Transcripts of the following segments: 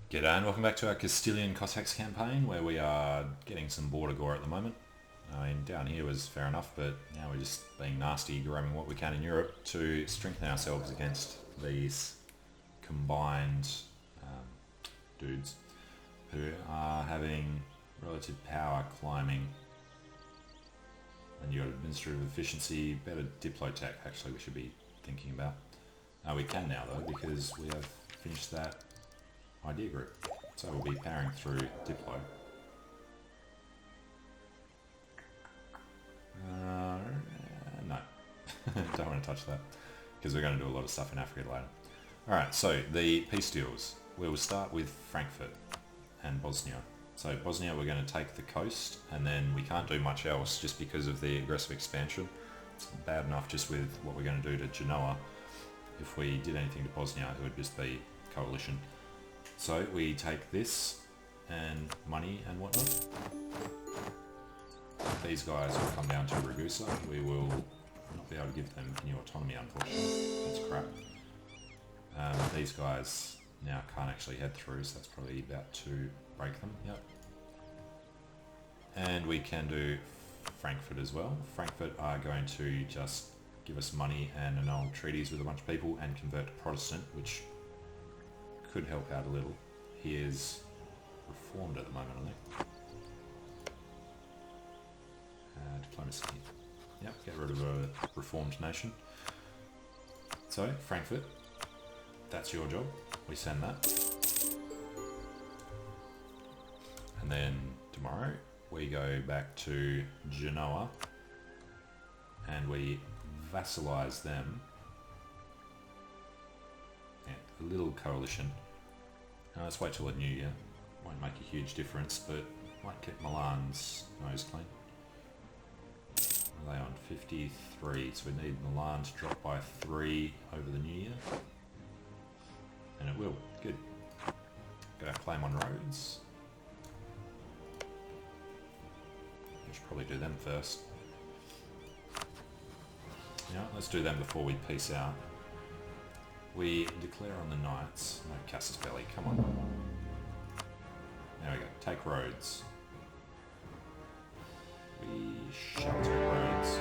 G'day and welcome back to our Castilian Cossacks campaign where we are getting some border gore at the moment. I mean, down here was fair enough, but now we're just being nasty, grabbing what we can in Europe to strengthen ourselves against these combined dudes who are having relative power climbing. And you've got administrative efficiency, better diplotech actually we should be thinking about. We can now though, because we have finished that idea group. So we'll be powering through Diplo. No, don't want to touch that because we're going to do a lot of stuff in Africa later. Alright, so the peace deals. We will start with Frankfurt and Bosnia. So Bosnia, we're going to take the coast, and then we can't do much else just because of the aggressive expansion. It's bad enough just with what we're going to do to Genoa. If we did anything to Bosnia, it would just be coalition. So we take this and money and whatnot. These guys will come down to Ragusa. We will not be able to give them any autonomy, unfortunately. That's crap. These guys now can't actually head through, so that's probably about to break them. Yep. And we can do Frankfurt as well. Frankfurt are going to just give us money and annul treaties with a bunch of people and convert to Protestant, which could help out a little. He is reformed at the moment, I think. Diplomacy. Yep, get rid of a reformed nation. So, Frankfurt, that's your job. We send that. And then tomorrow we go back to Genoa and we vassalize them. Yeah, a little coalition. Let's wait till the new year. Won't make a huge difference, but might get Milan's nose clean. Are they on 53? So we need Milan to drop by 3 over the new year. And it will. Good. Got our claim on roads. We should probably do them first. Yeah, let's do them before we peace out. We declare on the Knights. No, Castile, come on. There we go. Take roads. We shall take roads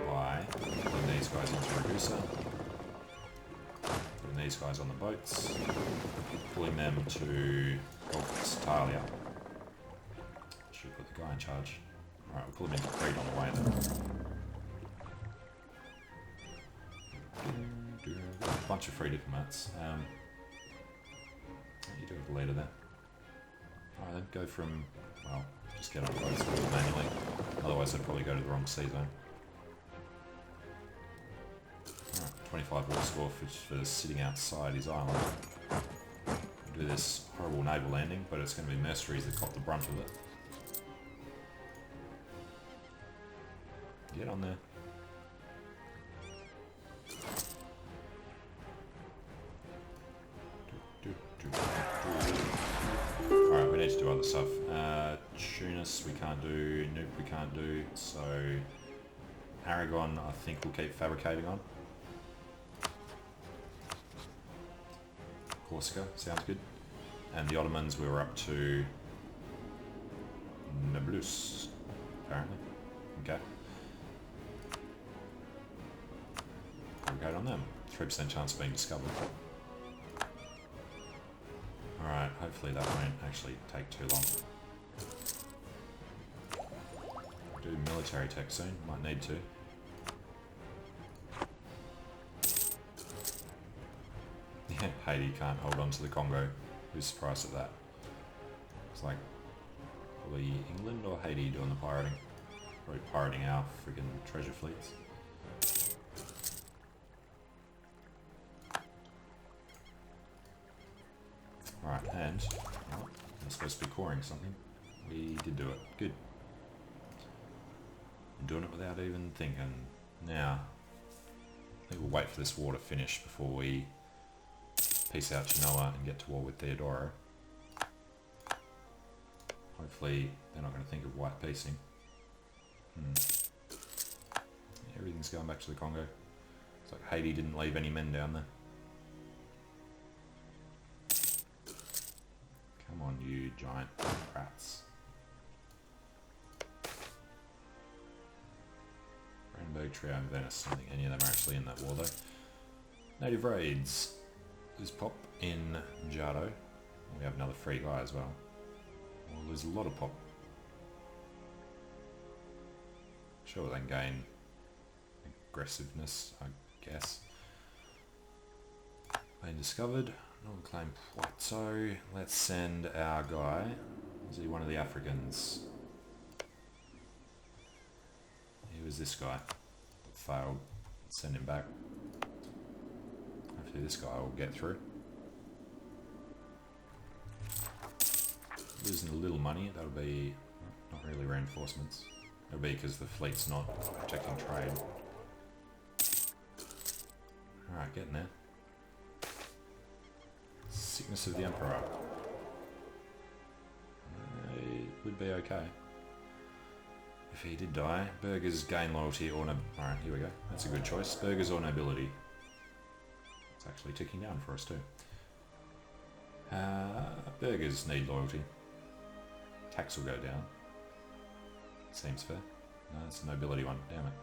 by putting these guys into Ragusa, putting these guys on the boats, pulling them to Gulf of Castile. Should put the guy in charge. Alright, we'll pull them into Crete on the way then. A bunch of free diplomats. You do have the leader there. Alright then, go from, well, just get on boats manually. Otherwise they'd probably go to the wrong sea zone. Alright, 25 war score for sitting outside his island. We'll do this horrible naval landing, but it's going to be mercenaries that cop the brunt of it. Get on there. Alright, we need to do other stuff. Tunis we can't do, Nuke we can't do, so Aragon I think we'll keep fabricating on. Corsica, sounds good. And the Ottomans we were up to Nablus, apparently. Okay. Fabricate on them. 3% chance of being discovered. Alright, hopefully that won't actually take too long. Do military tech soon, might need to. Yeah, Haiti can't hold on to the Congo. Who's surprised at that? It's like, probably England or Haiti doing the pirating. Probably pirating our friggin' treasure fleets. Alright, and well, I'm supposed to be coring something. We did do it. Good. I'm doing it without even thinking. Now, I think we'll wait for this war to finish before we peace out Genoa and get to war with Theodoro. Hopefully they're not going to think of white piecing. Everything's going back to the Congo. It's like Haiti didn't leave any men down there. on, you giant rats. Brandenburg, Trio and Venice. I don't think any of them are actually in that war though. Native raids. Lose pop in Jardo. We have another free guy as well. We'll lose a lot of pop. Sure, they can gain aggressiveness, I guess. Been discovered. Non-claim plateau. Let's send our guy. Is he one of the Africans? He was this guy. Failed. Let's send him back. Hopefully this guy will get through. Losing a little money. That'll be not really reinforcements. It'll be because the fleet's not protecting trade. Alright, getting there. Sickness of the Emperor. It would be okay. If he did die, burghers gain loyalty or no... Alright, here we go. That's a good choice. Burghers or nobility. It's actually ticking down for us too. Burghers need loyalty. Tax will go down. Seems fair. No, it's a nobility one. Damn it.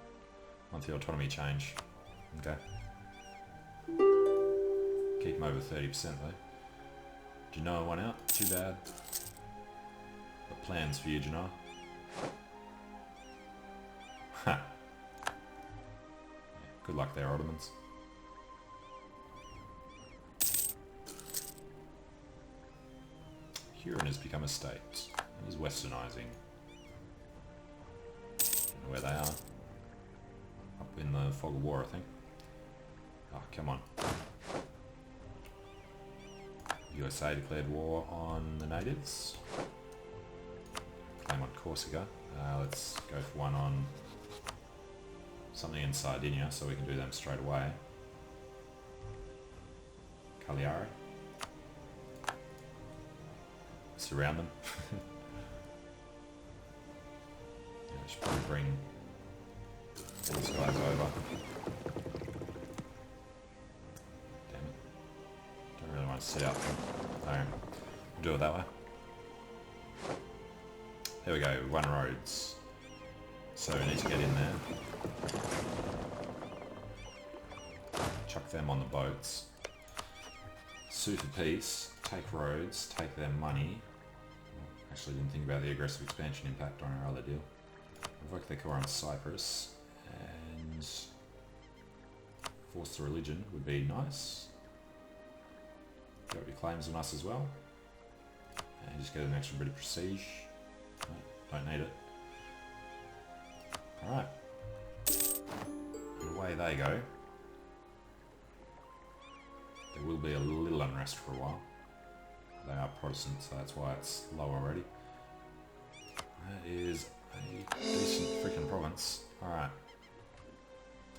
Monthly autonomy change. Okay. Keep them over 30% though. Genoa one out. Too bad. Got plans for you, Genoa. Ha! Yeah, good luck there, Ottomans. Huron has become a state. It is westernizing. Don't know where they are. Up in the fog of war, I think. Oh, come on. USA declared war on the natives. Claim on Corsica. Let's go for one on something in Sardinia so we can do them straight away. Cagliari. Surround them. Yeah, I should probably bring these guys over. Damn it. Don't really want to sit out them. Alright, we'll do it that way. There we go, one roads. So we need to get in there. Chuck them on the boats. Sue for peace. Take roads. Take their money. Actually didn't think about the aggressive expansion impact on our other deal. Revoke their core on Cyprus. And force the religion would be nice. Get up your claims on us as well. And just get an extra bit of prestige. Don't need it. Alright. And away they go. There will be a little unrest for a while. They are Protestant, so that's why it's low already. That is a decent freaking province. Alright.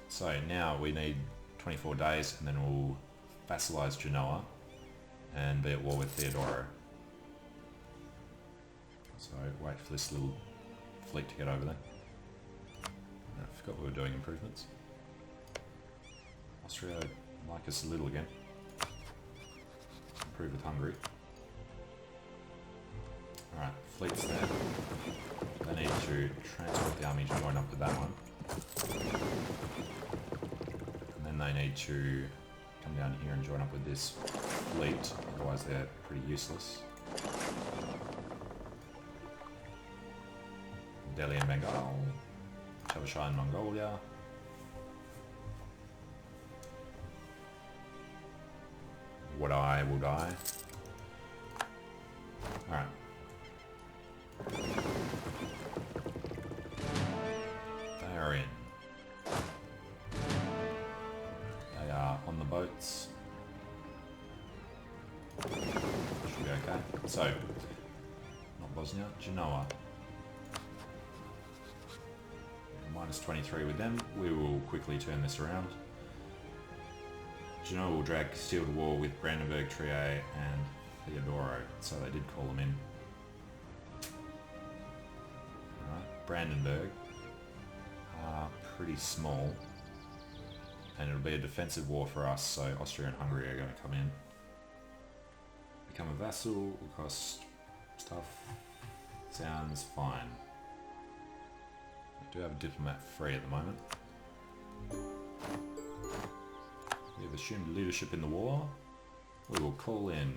So now we need 24 days and then we'll vassalize Genoa and be at war with Theodoro. So wait for this little fleet to get over there. I forgot we were doing improvements. Austria like us a little again. Improve with Hungary. Alright, fleet's there. They need to transport the army to join up with that one. And then they need to come down here and join up with this fleet, otherwise they're pretty useless. Delhi and Bengal. Chavashai in Mongolia. Would I will die. Alright. They are in. They are on the boats. Should be okay. So, not Bosnia, Genoa. Minus 23 with them. We will quickly turn this around. Genoa will drag Castile to war with Brandenburg, Trier and Theodoro, so they did call them in. Alright, Brandenburg are pretty small, and it'll be a defensive war for us, so Austria and Hungary are going to come in. Become a vassal will cost Stuff sounds fine. We do have a diplomat free at the moment. We have assumed leadership in the war. We will call in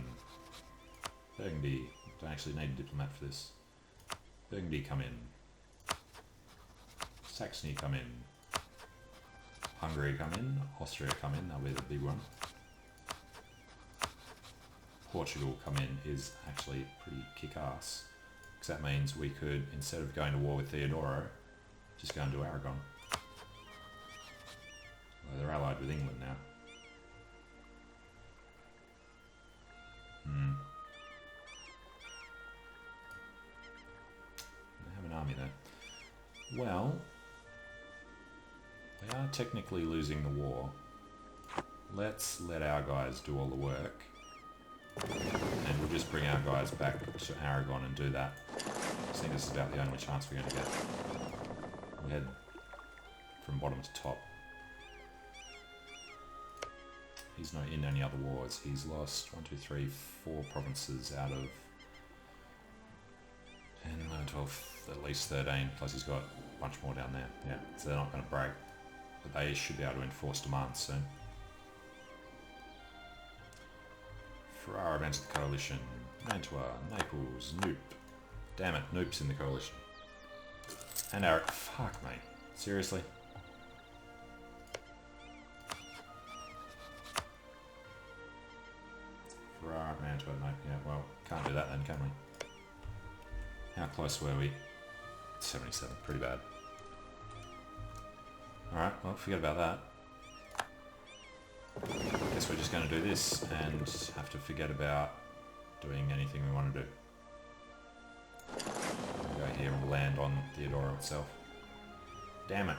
Burgundy. Don't actually need a diplomat for this. Burgundy come in. Saxony come in. Hungary come in. Austria come in. That'll be the big one. Portugal come in is actually pretty kick-ass. Because that means we could, instead of going to war with Theodoro, just go and do Aragon. Well, they're allied with England now. They have an army there. Well, they are technically losing the war. Let's let our guys do all the work. And we'll just bring our guys back to Aragon and do that. I think this is about the only chance we're going to get. We head from bottom to top. He's not in any other wars. He's lost 1, 2, 3, 4 provinces out of 10, 11, 12, at least 13. Plus he's got a bunch more down there. Yeah, so they're not going to break. But they should be able to enforce demands soon. Ferrara events the coalition. Mantua, Naples, Noop. Damn it, Noop's in the coalition. And Eric, fuck mate. Seriously? Ferrara, Mantua, Noop. Yeah, well, can't do that then, can we? How close were we? 77, pretty bad. Alright, well, forget about that. Guess we're just going to do this and have to forget about doing anything we want to do. We'll go here and land on Theodoro itself. Damn it.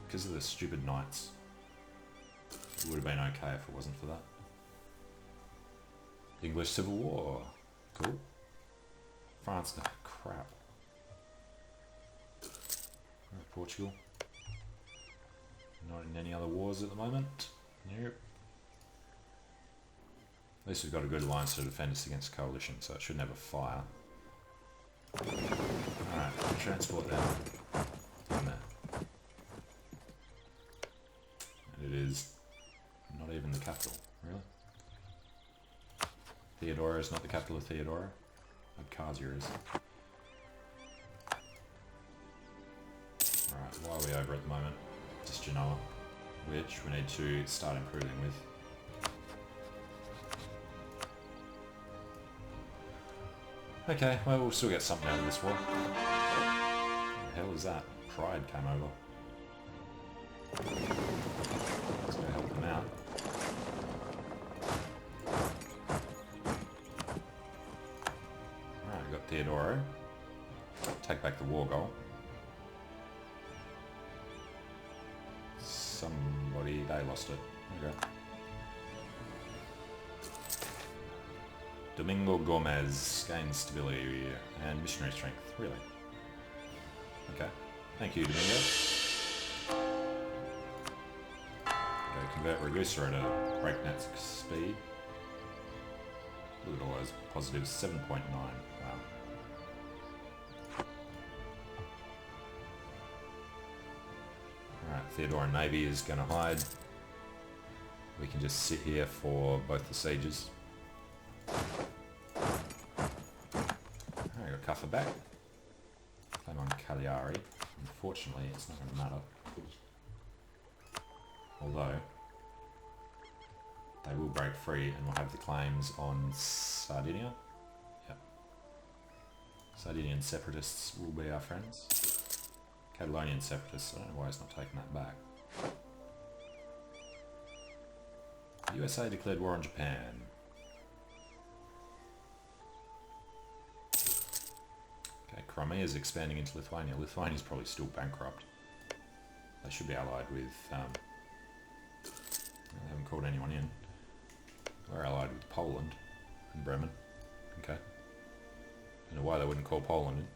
Because of the stupid knights. It would have been okay if it wasn't for that. English Civil War. Cool. France, oh, crap. Portugal. Not in any other wars at the moment. Nope. At least we've got a good alliance to defend us against coalition, so it should never fire. Alright, transport down there. And it is not even the capital, really. Theodora is not the capital of Theodora, but Kazia is. Alright, why are we over at the moment? Just Genoa, which we need to start improving with. Okay, well we'll still get something out of this war. What the hell is that? Pride came over. Let's go help them out. Alright, we've got Theodoro. Take back the war goal. Somebody, they lost it. Okay. Domingo Gomez gains stability and missionary strength. Really? Okay. Thank you, Domingo. Okay, convert Ragusa at a breakneck speed. Look at all those positives. 7.9. Wow. Alright, Theodoran Navy is going to hide. We can just sit here for both the sieges. Alright, got Cuffer back. Claim on Cagliari. Unfortunately, it's not going to matter. Although, they will break free and we'll have the claims on Sardinia. Yep. Sardinian separatists will be our friends. Catalonian separatists, I don't know why he's not taking that back. The USA declared war on Japan. Okay, Crimea is expanding into Lithuania. Lithuania's probably still bankrupt. They should be allied with... they haven't called anyone in. We're allied with Poland and Bremen. Okay. Don't know why they wouldn't call Poland in.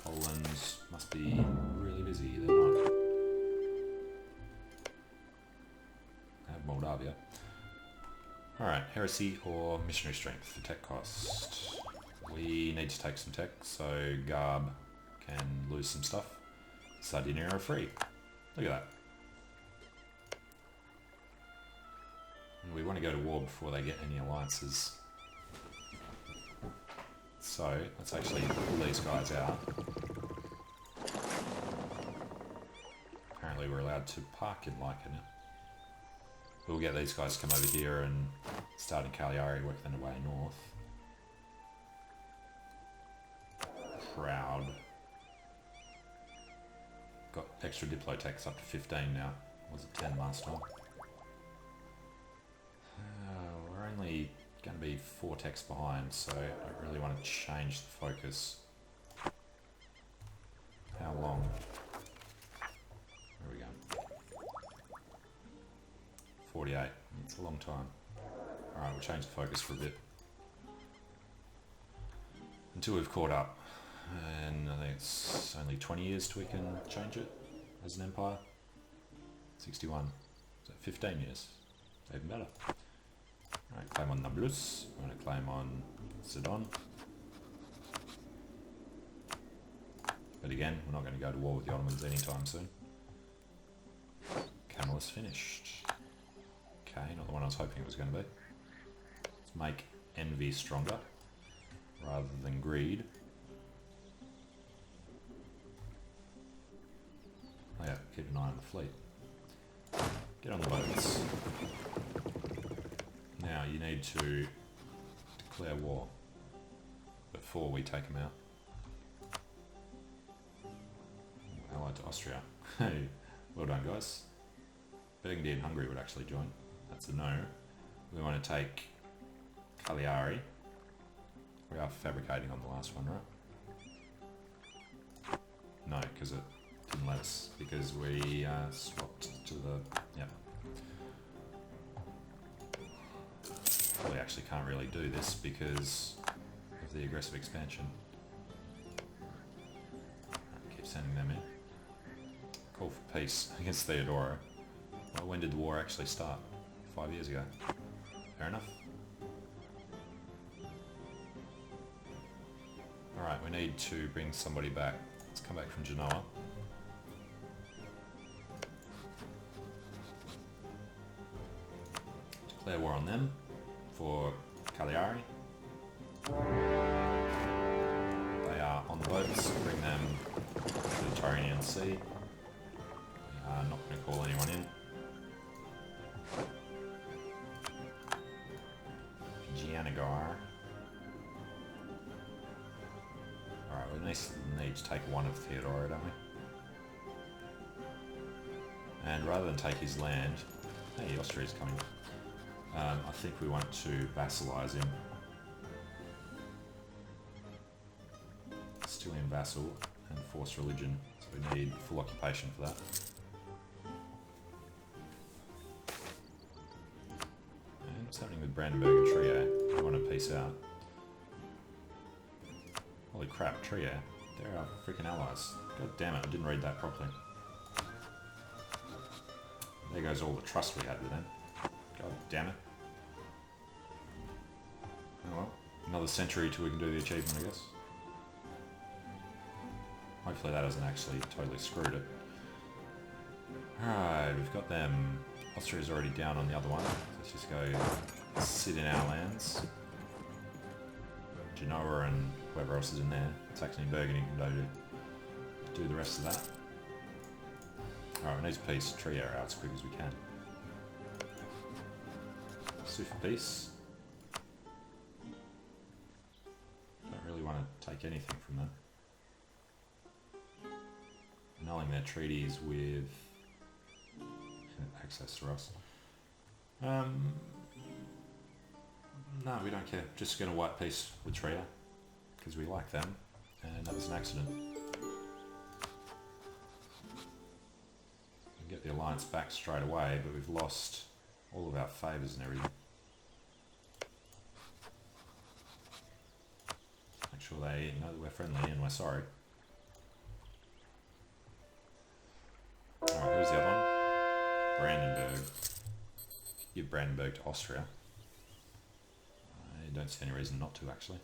Poland must be really busy. They're not. They have Moldavia. Alright, heresy or missionary strength for tech cost. We need to take some tech, so Garb can lose some stuff. Sardinia are free. Look at that. And we want to go to war before they get any alliances. So, let's actually pull these guys out. Apparently we're allowed to park in Lycan. We'll get these guys to come over here and start in Cagliari, work their way north. Proud. Got extra diplotechs up to 15 now. Was it 10 last time? We're only going to be 4 techs behind, so I don't really want to change the focus. How long? There we go. 48. It's a long time. Alright, we'll change the focus for a bit. Until we've caught up. And I think it's only 20 years till we can change it as an empire. 61. So 15 years. Even better. Alright, claim on Nablus. I'm going to claim on Sidon. But again, we're not going to go to war with the Ottomans anytime soon. Camel is finished. Okay, not the one I was hoping it was going to be. Let's make envy stronger rather than greed. Oh yeah, keep an eye on the fleet. Get on the boats. Now you need to declare war before we take them out. Allied to Austria. Hey, well done guys. Burgundy and Hungary would actually join. That's a no. We want to take Cagliari. We are fabricating on the last one, right? No, because it didn't let us. Because we swapped to the... Yep. We actually can't really do this because of the aggressive expansion. Right, keep sending them in. Call for peace against Theodora. Well, when did the war actually start? 5 years ago. Fair enough. Alright, we need to bring somebody back. Let's come back from Genoa. Declare war on them for Cagliari. They are on the boats. Bring them to the Tyrrhenian Sea. We are not going to call anyone in. Gianagar. Alright, we need to take one of Theodora, don't we? And rather than take his land... Hey, Austria's coming. I think we want to vassalize him. Still in vassal and force religion, so we need full occupation for that. And what's happening with Brandenburg and Trier? They want to peace out. Holy crap, Trier. They're our freaking allies. God damn it, I didn't read that properly. There goes all the trust we had with them. God damn it. Oh well, another century till we can do the achievement, I guess. Hopefully that hasn't actually totally screwed it. Alright, we've got them. Austria's already down on the other one. Let's just go sit in our lands. Genoa and whoever else is in there. Saxony and Burgundy can do the rest of that. Alright, we need to peace Trier out as quick as we can. Sue for peace. Don't really want to take anything from that. Annulling their treaties with access to us. No, we don't care. Just going to white peace with Trier because we like them, and that was an accident. We get the alliance back straight away, but we've lost all of our favours and everything. Make sure they know that we're friendly and we're sorry. Alright, who's the other one? Brandenburg. Give Brandenburg to Austria. don't see any reason not to, actually.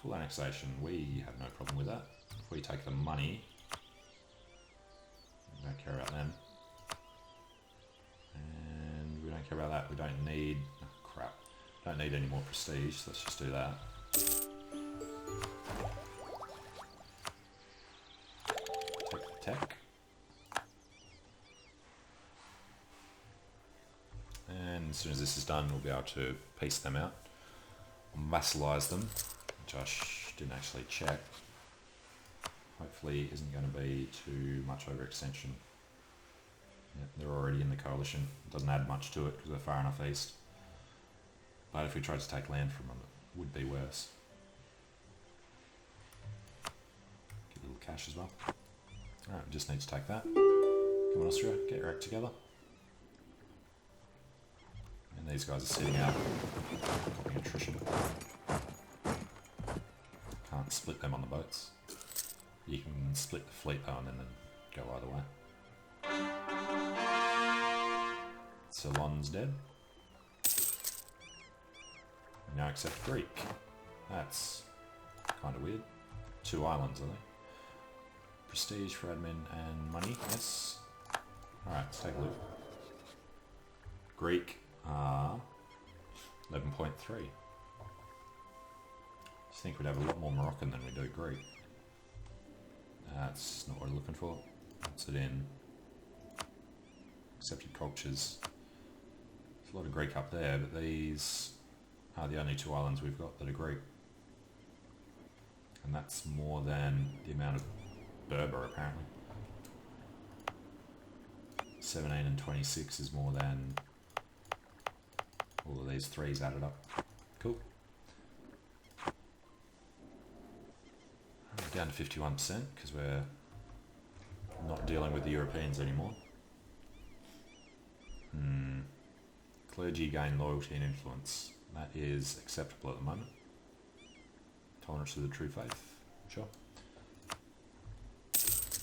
Full annexation, we have no problem with that. If we take the money, we don't care about them. And we don't care about that. We don't need... oh, crap. Don't need any more prestige, so let's just do that. Take the tech. And as soon as this is done, we'll be able to piece them out. Vassalize them, which I didn't actually check. Hopefully isn't going to be too much overextension. Yep, they're already in the coalition. It doesn't add much to it because we're far enough east. But if we tried to take land from them, it would be worse. Get a little cash as well. Alright, we just need to take that. Come on, Austria, get your act together. And these guys are sitting out, copying attrition. Can't split them on the boats. You can split the fleet though and then go either way. Ceylon's dead. We now accept Greek. That's kind of weird. 2 islands, are they? Prestige for admin and money, yes. Alright, let's take a look. Greek are 11.3. I think we'd have a lot more Moroccan than we do Greek. That's not what we're looking for. What's it in? Accepted cultures. There's a lot of Greek up there, but these are the only 2 islands we've got that are Greek. And that's more than the amount of Berber, apparently. 17 and 26 is more than all of these 3s added up. Cool. Down to 51% because we're not dealing with the Europeans anymore. Clergy gain loyalty and influence. That is acceptable at the moment. Tolerance of the true faith. Sure.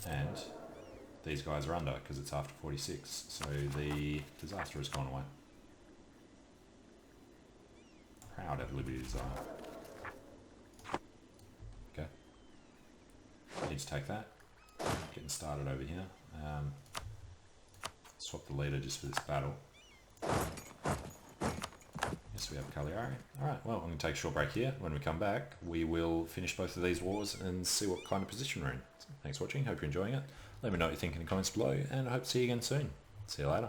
And these guys are under because it's after 46. So the disaster has gone away. Proud of liberty desire. Okay. Need to take that. Getting started over here. Swap the leader just for this battle. Yes, we have Cagliari. Alright, well, I'm going to take a short break here. When we come back, we will finish both of these wars and see what kind of position we're in. So, thanks for watching. Hope you're enjoying it. Let me know what you think in the comments below, and I hope to see you again soon. See you later.